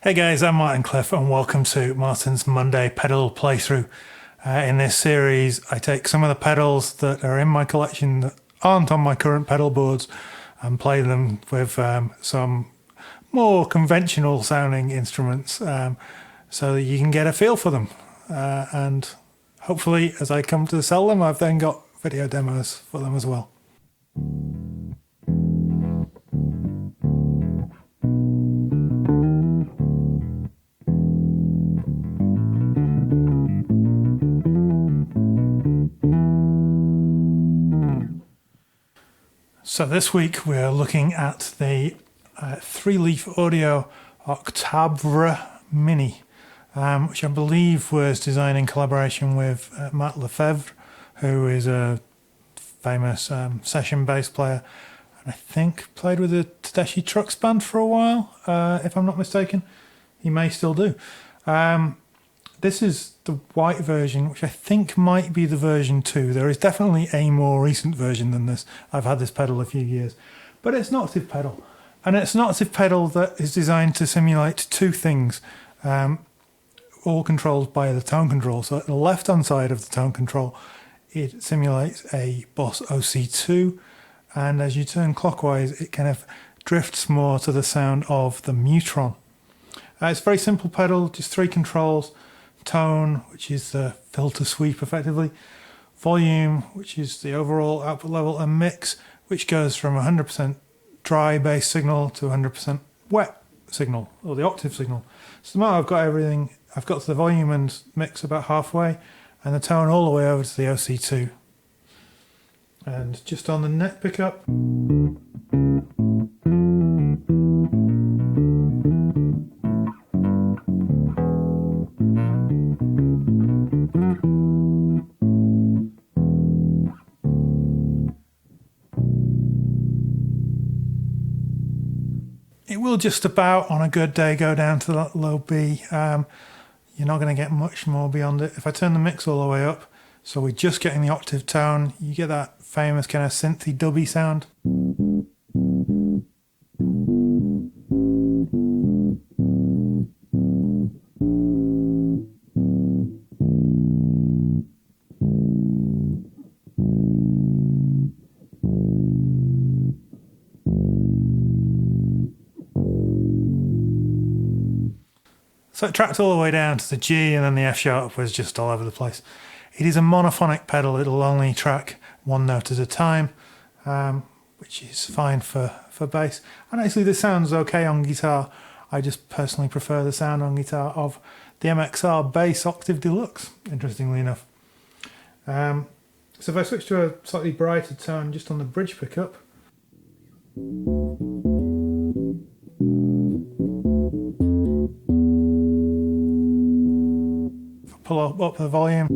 Hey guys, I'm Martin Cliffe and welcome to Martin's Monday pedal playthrough. In this series, I take some of the pedals that are in my collection that aren't on my current pedal boards and play them with some more conventional sounding instruments so that you can get a feel for them. And hopefully, as I come to sell them, I've then got video demos for them as well. So this week we're looking at the 3-leaf audio Octabvre Mini, which I believe was designed in collaboration with Tim Lefebvre, who is a famous session bass player, and I think played with the Tedeschi Trucks band for a while, if I'm not mistaken. He may still do. This is the white version, which I think might be the version 2. There is definitely a more recent version than this. I've had this pedal a few years. But it's an octave pedal. And it's an octave pedal that is designed to simulate two things, all controlled by the tone control. So at the left-hand side of the tone control, it simulates a Boss OC2. And as you turn clockwise, it kind of drifts more to the sound of the Mu-tron. It's a very simple pedal, just 3 controls. Tone, which is the filter sweep effectively, volume, which is the overall output level, and mix, which goes from 100% dry bass signal to 100% wet signal, or the octave signal. So the moment I've got everything, I've got the volume and mix about halfway, and the tone all the way over to the OC2. And just on the neck pickup, it will just about, on a good day, go down to that low B. You're not going to get much more beyond it. If I turn the mix all the way up, so we're just getting the octave tone, you get that famous kind of synthy dubby sound. So it tracked all the way down to the G, and then the F sharp was just all over the place. It is a monophonic pedal. It'll only track one note at a time, which is fine for bass. And actually this sounds okay on guitar. I just personally prefer the sound on guitar of the MXR Bass Octave Deluxe, interestingly enough. So if I switch to a slightly brighter tone just on the bridge pickup, pull up the volume,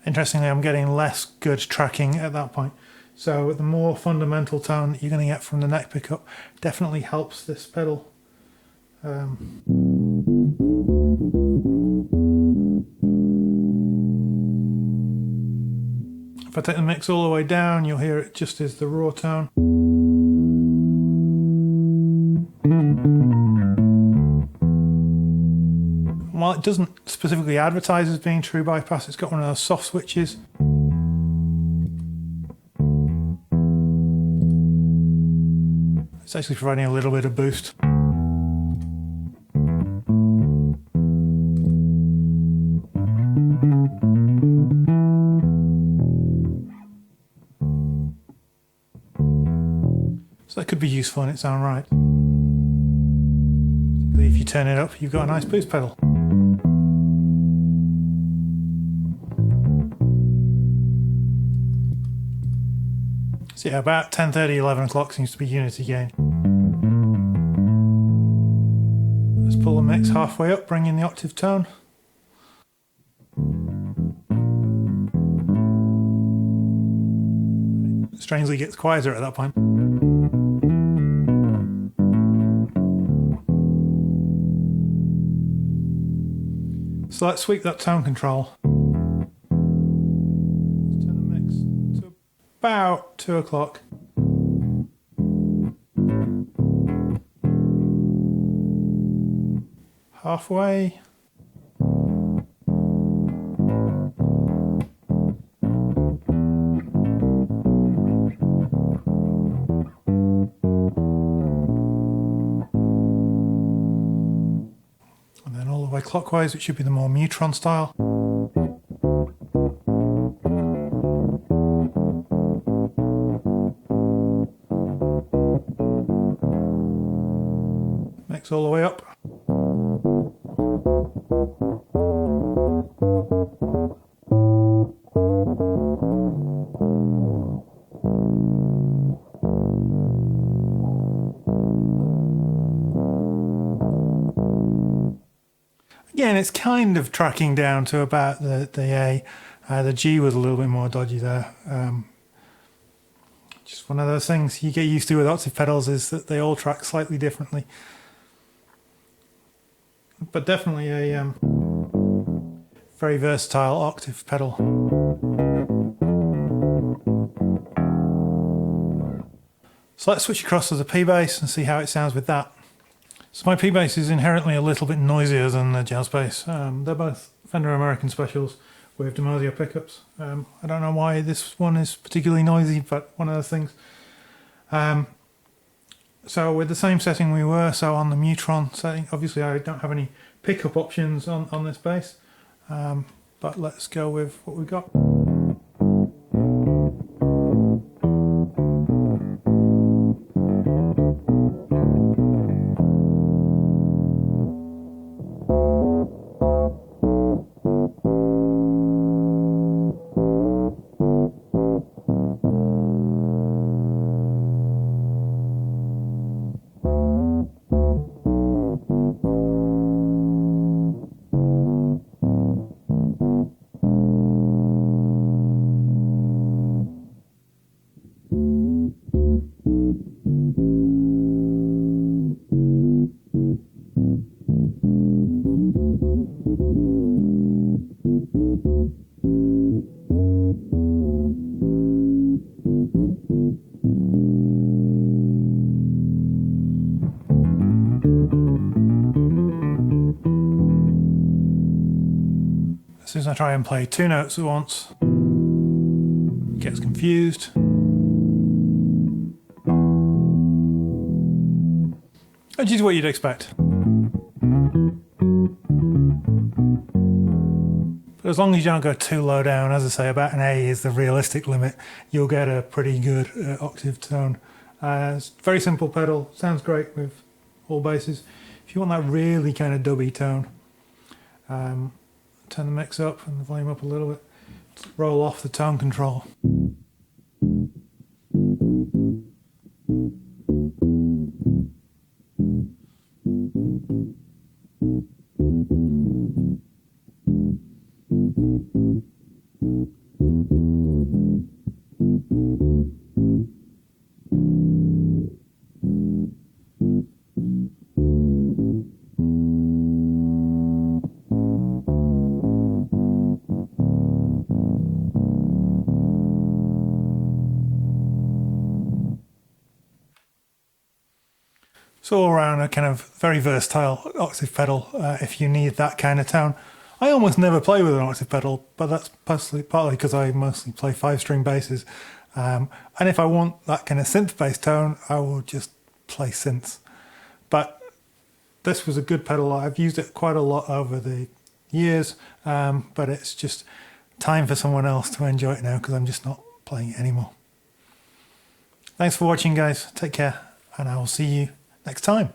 interestingly I'm getting less good tracking at that point. So the more fundamental tone that you're going to get from the neck pickup definitely helps this pedal. If I take the mix all the way down, you'll hear it just as the raw tone. While it doesn't specifically advertise as being true bypass, it's got one of those soft switches. It's actually providing a little bit of boost. So that could be useful in its own right. If you turn it up, you've got a nice boost pedal. So yeah, about 10:30, 11 o'clock seems to be unity gain. Let's pull the mix halfway up, bring in the octave tone. It strangely gets quieter at that point. So let's sweep that tone control. Let's turn the mix to about 2 o'clock. Halfway. And then all the way clockwise, which should be the more Mu-tron style. Mix all the way up. Again, it's kind of tracking down to about the A. The G was a little bit more dodgy there. Just one of those things you get used to with octave pedals, is that they all track slightly differently. But definitely a very versatile octave pedal. So let's switch across to the P-Bass and see how it sounds with that. So my P-Bass is inherently a little bit noisier than the Jazz Bass. They're both Fender American Specials with DiMarzio pickups. I don't know why this one is particularly noisy, but one of those things. So with the same setting we were, so on the Mu-tron setting, obviously I don't have any pickup options on this bass, but let's go with what we got. As soon as I try and play two notes at once, it gets confused. Which is what you'd expect. But as long as you don't go too low down, as I say, about an A is the realistic limit, you'll get a pretty good octave tone. It's a very simple pedal, sounds great with all basses. If you want that really kind of dubby tone, turn the mix up and the volume up a little bit, roll off the tone control. So all around a kind of very versatile octave pedal if you need that kind of tone. I almost never play with an octave pedal, but that's partly because I mostly play 5-string basses. And if I want that kind of synth-based tone, I will just play synths. But this was a good pedal. I've used it quite a lot over the years, but it's just time for someone else to enjoy it now because I'm just not playing it anymore. Thanks for watching, guys. Take care, and I will see you next time.